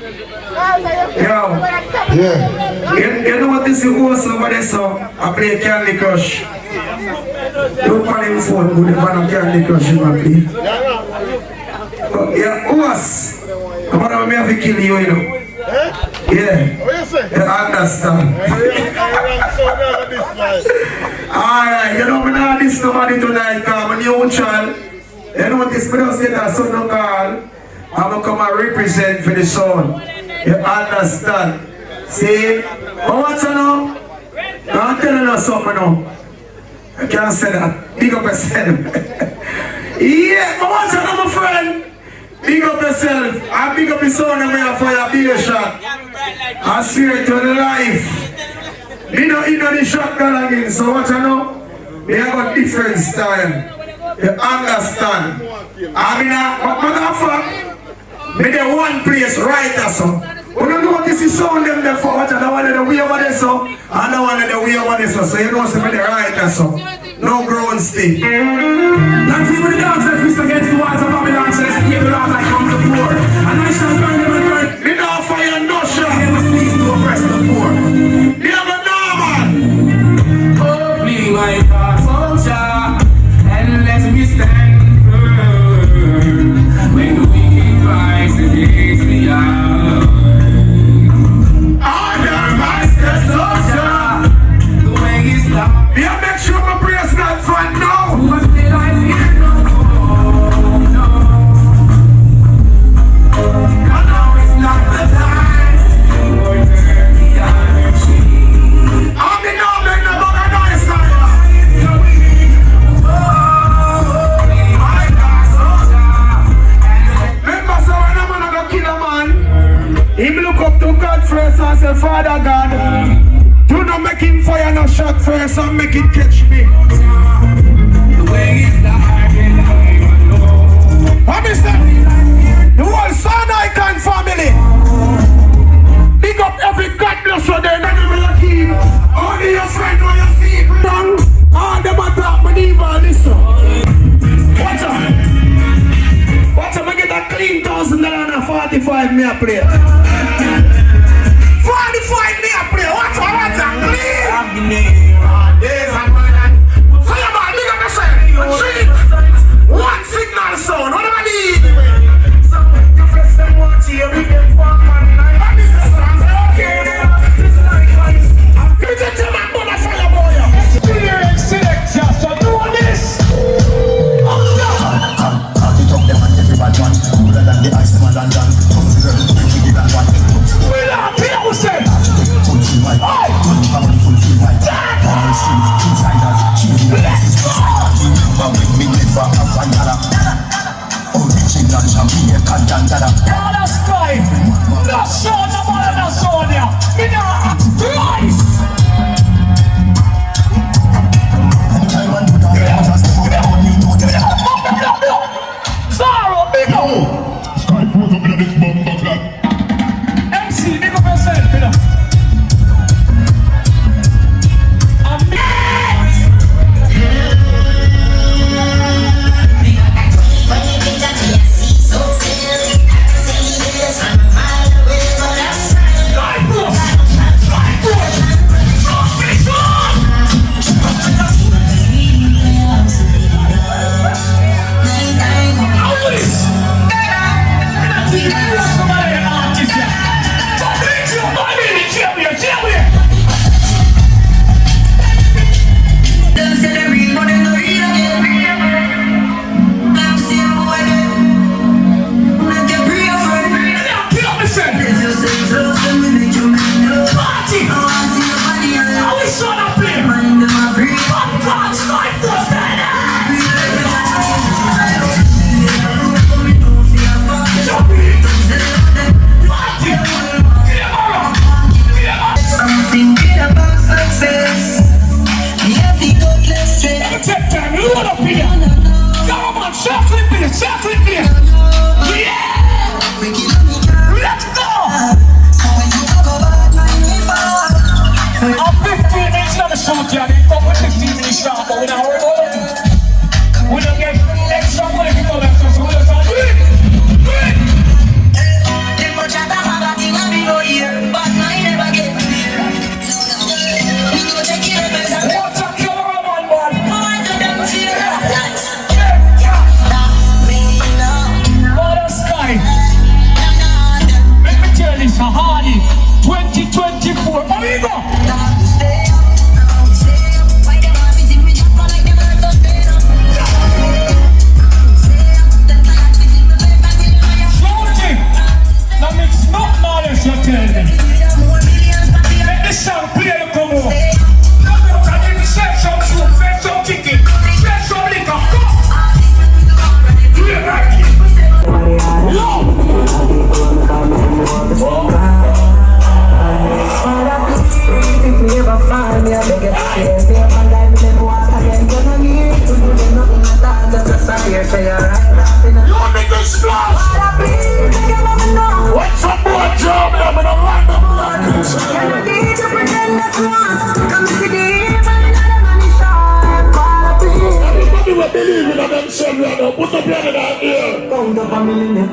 You know what this is awesome about this song? I play Candy Crush. Don't call him phone, but if I don't Candy Crush, you might play. Yeah, us. I'm going to have to kill you, you know. Yeah. You understand. Alright, you know, I'm not this nobody tonight, because I'm a new child. You know what this does get a son of God. I'm going to come and represent for the son. You understand? See? Oh, what's on now? I'm telling you something now. I can't say that. Big up yourself. Yeah, but what's on my friend? Big up yourself. I big up the son and we are for your bigger shot. I swear to the life. Me don't eat the shotgun again, so what you know? We have got different style. You understand? I mean, what the fuck? Me the one place right or so. We don't know this is sound them there for what I don't want the way over there so. I don't want the way over there so. So you know see me the right or so. No ground stick. Now see when the dogs that fist against the walls of Babylon shall escape the wrath like comes the poor. And I shall burn them and burn. Me no fire no shot. They never cease to oppress the poor. They have a man. Oh, please my God, soldier, and let me stand firm when the wicked rise against me out. Honor master soldier, the way is loud. Yeah, make sure my prayers not fun now. Who must be life here? No. I know it's not the time for turning the other cheek. I'm the noble, no more than I say. My God, soldier. Remember, so when I'm gonna go kill a man, he look up to God first and say, Father God, do not make him fire no shot first and make it catch me. The way is dark and I don't know. What is that? The whole Son-Icon family. Big up every God bless you there. None of you keep. Only your friend or your seat. Down. All them attack medieval. Listen. Watch out. Watch out. I get a clean $1,000 and 45 me a play. 45 me a play. Watch out. Watch out. Clean. There's a man. Fire man. Big up yourself. One signal sound. What do I need?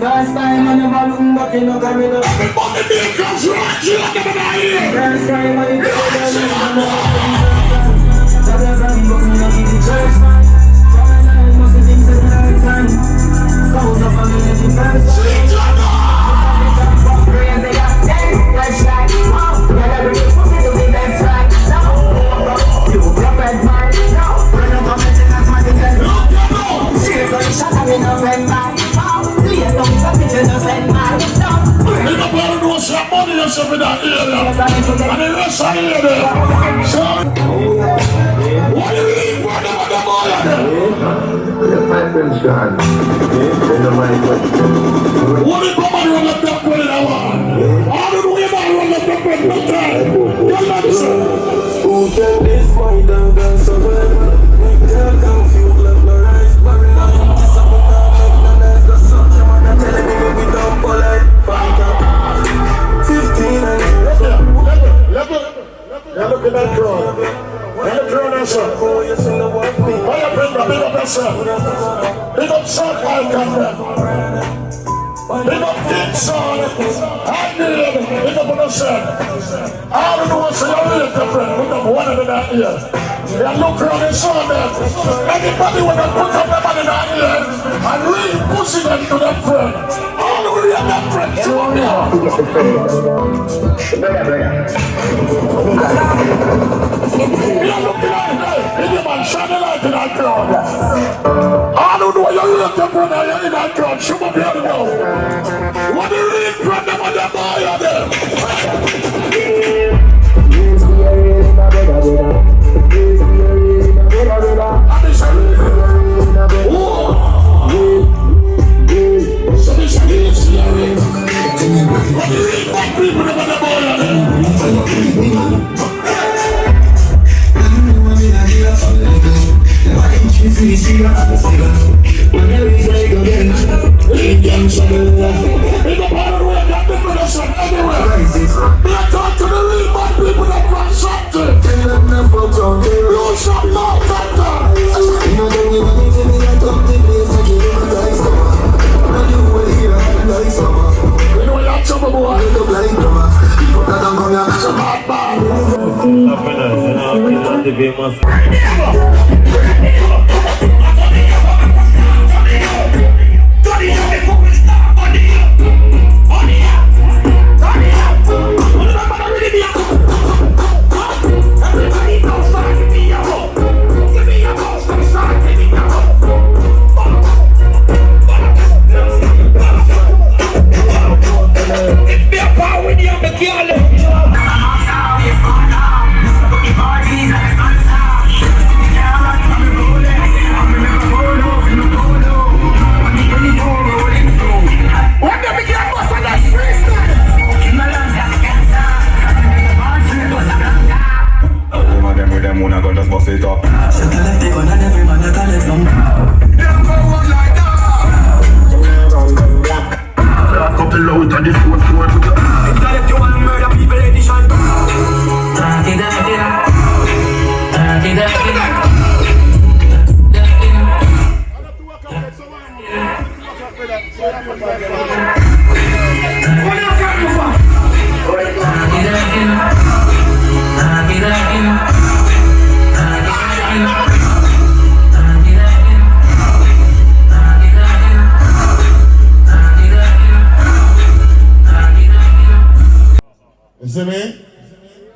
First time I never look back in a camera. Everybody be a crush, right? You like them in here. First time I never look back in a camera. I must have been the third time. Cause of a minute in first time. In that area, and the rest of the area. So, what do you mean for the boy? My friend's gone. What is Baba run up that way now? How do we run up that way? Who can this fight and dance so well? We can't confuse left no right. Barry now, this up and down, make no nice. The sun, the man are telling me we don't polite. Fight up. 15 and look at that drone. And the drone is up. Fire Printer, big up yourself. Big up South Hampton. Big up King Son. I need big up on yourself. I don't know what's your real different. Put up one in that ear. Yeah, look around the sun there. Anybody when they put up their money in that ear and really pushing them to that friend. All the way to that friend. You're looking at it. You're man shining light in that crowd. I don't know you're real different in that crowd. Show up here now. What do you read from them on the boy of them?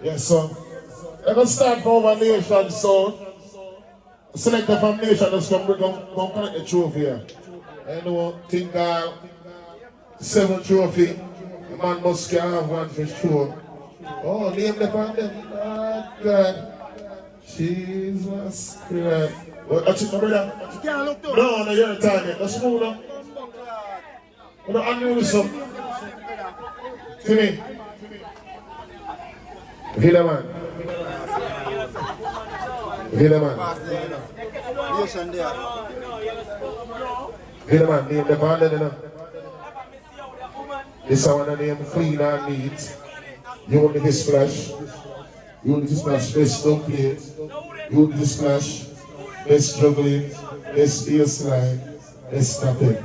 Yes, so I'm going to start from our nation, so select the from nation that's going to collect the trophy here. I know, think 7 trophy. The man must have one for sure. Oh, name the from them. Oh, God. Jesus Christ. What, that's it, my brother? No, no, you're time yet. That's cool, no? What do I do something? To me. Hear the man. Hear the man. Hear the man. Name the band, you know. This is one of them clean and neat. You only this splash. You only this splash. Best don't play. You only this splash. Best juggling. Best ear slide. Best tapping.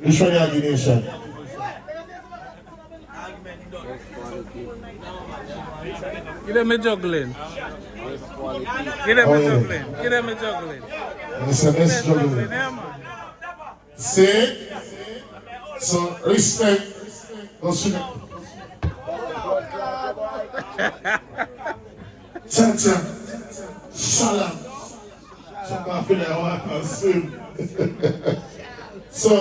Which one you give nation? Give them a juggling. Give them a juggling. Give them a juggling. It's the best juggling. See? So, respect. Cha-cha. Salam. So, I feel like I want to swim. So,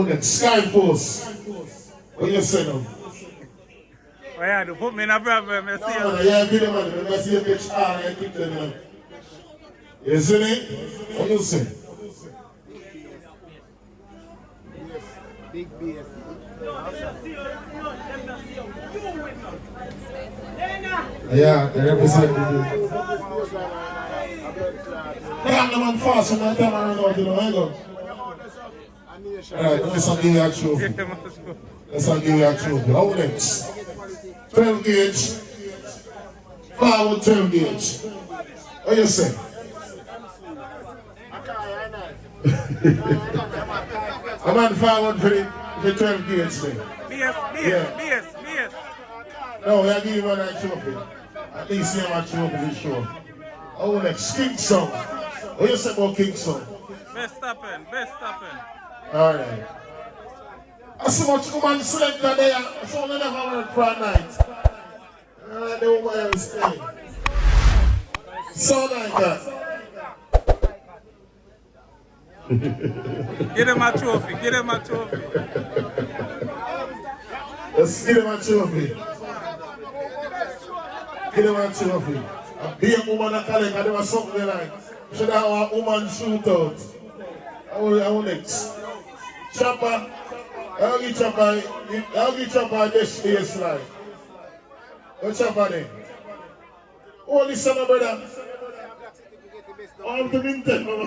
next? Sky Force. What you say now? Well, yeah, to put me in a problem, I see No, yeah, be the man. I see a picture and I keep them in. You see me? What you say? Big BS. Yeah, they represent the I'm the man fast when I time I run out, you know, I go. Alright, let's give you a trophy. Let's give you a trophy. How next? 12 gauge. Forward 12 gauge. What you say? A man forward for the 12 gauge thing. BS. No, we are giving him a trophy. At least he have a trophy for sure. Oh, next, King Song. What you say about King Song? Best stopping. Alright. I see much woman selector there, so they never work for a night. The woman else stay. So like that. Give them a trophy. Let's give them a trophy. Give them a trophy. A big woman that collect, and there was something they like. Should have a woman shootout. I will next. Chopper. I'll give Chopper this face like. What Chopper then? Oh, listen, my brother. All the Minton, mama.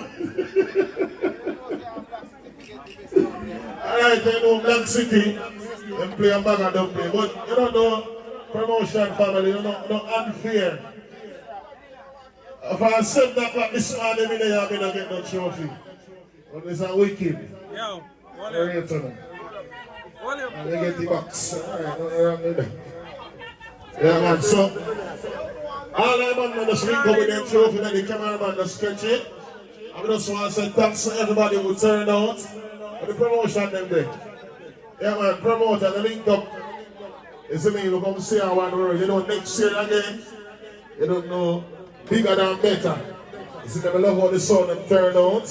Alright, I know Black City. They play a bag and don't play. But you don't know promotion family, you know unfair. If I 7 o'clock this morning, I'm not get no trophy. But it's a wicked. Yo, What get the box. Alright, nothing wrong with that. Yeah, man, so all I man just link up with them trophy and the cameraman just stretch it. I just want to say thanks to everybody who turned out for the promotion them there. Yeah, man, promoter, the link up. You see me, you come see our one word. You know, next year again, you don't know, bigger than better. You see, them love how the sun them turn out.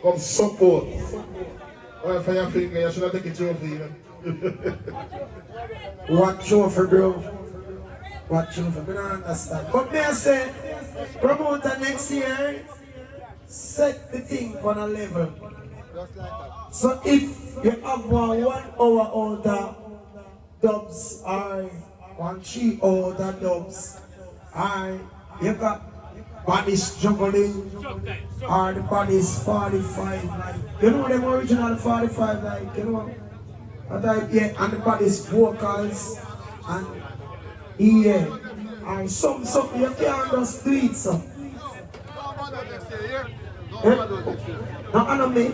Come support. Well, for your finger, you should have taken a trophy, you know. What trophy, bro? What trophy? I don't understand. But may I say, promoter next year, set the thing on a level. So if you have 1 hour order dubs or 1 3 order dubs, or you got bodies juggling, or the bodies 45 like, you know them original 45 like, you know, and the bodies vocals and and something you can't just do it, so. No, I know me.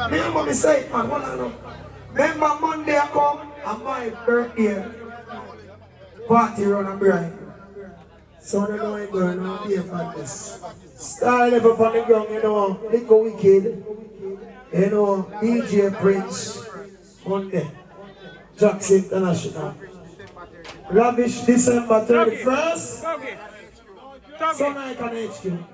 Remember me say it, man. Remember Monday I come and my birthday party run a bright. So they know I'm going on here for this. Star level on the ground, you know, Lico Wicked, you know, DJ Prince, Monday. Jackson International. Lavish December 31st. Tuggy. Sun Icon HQ.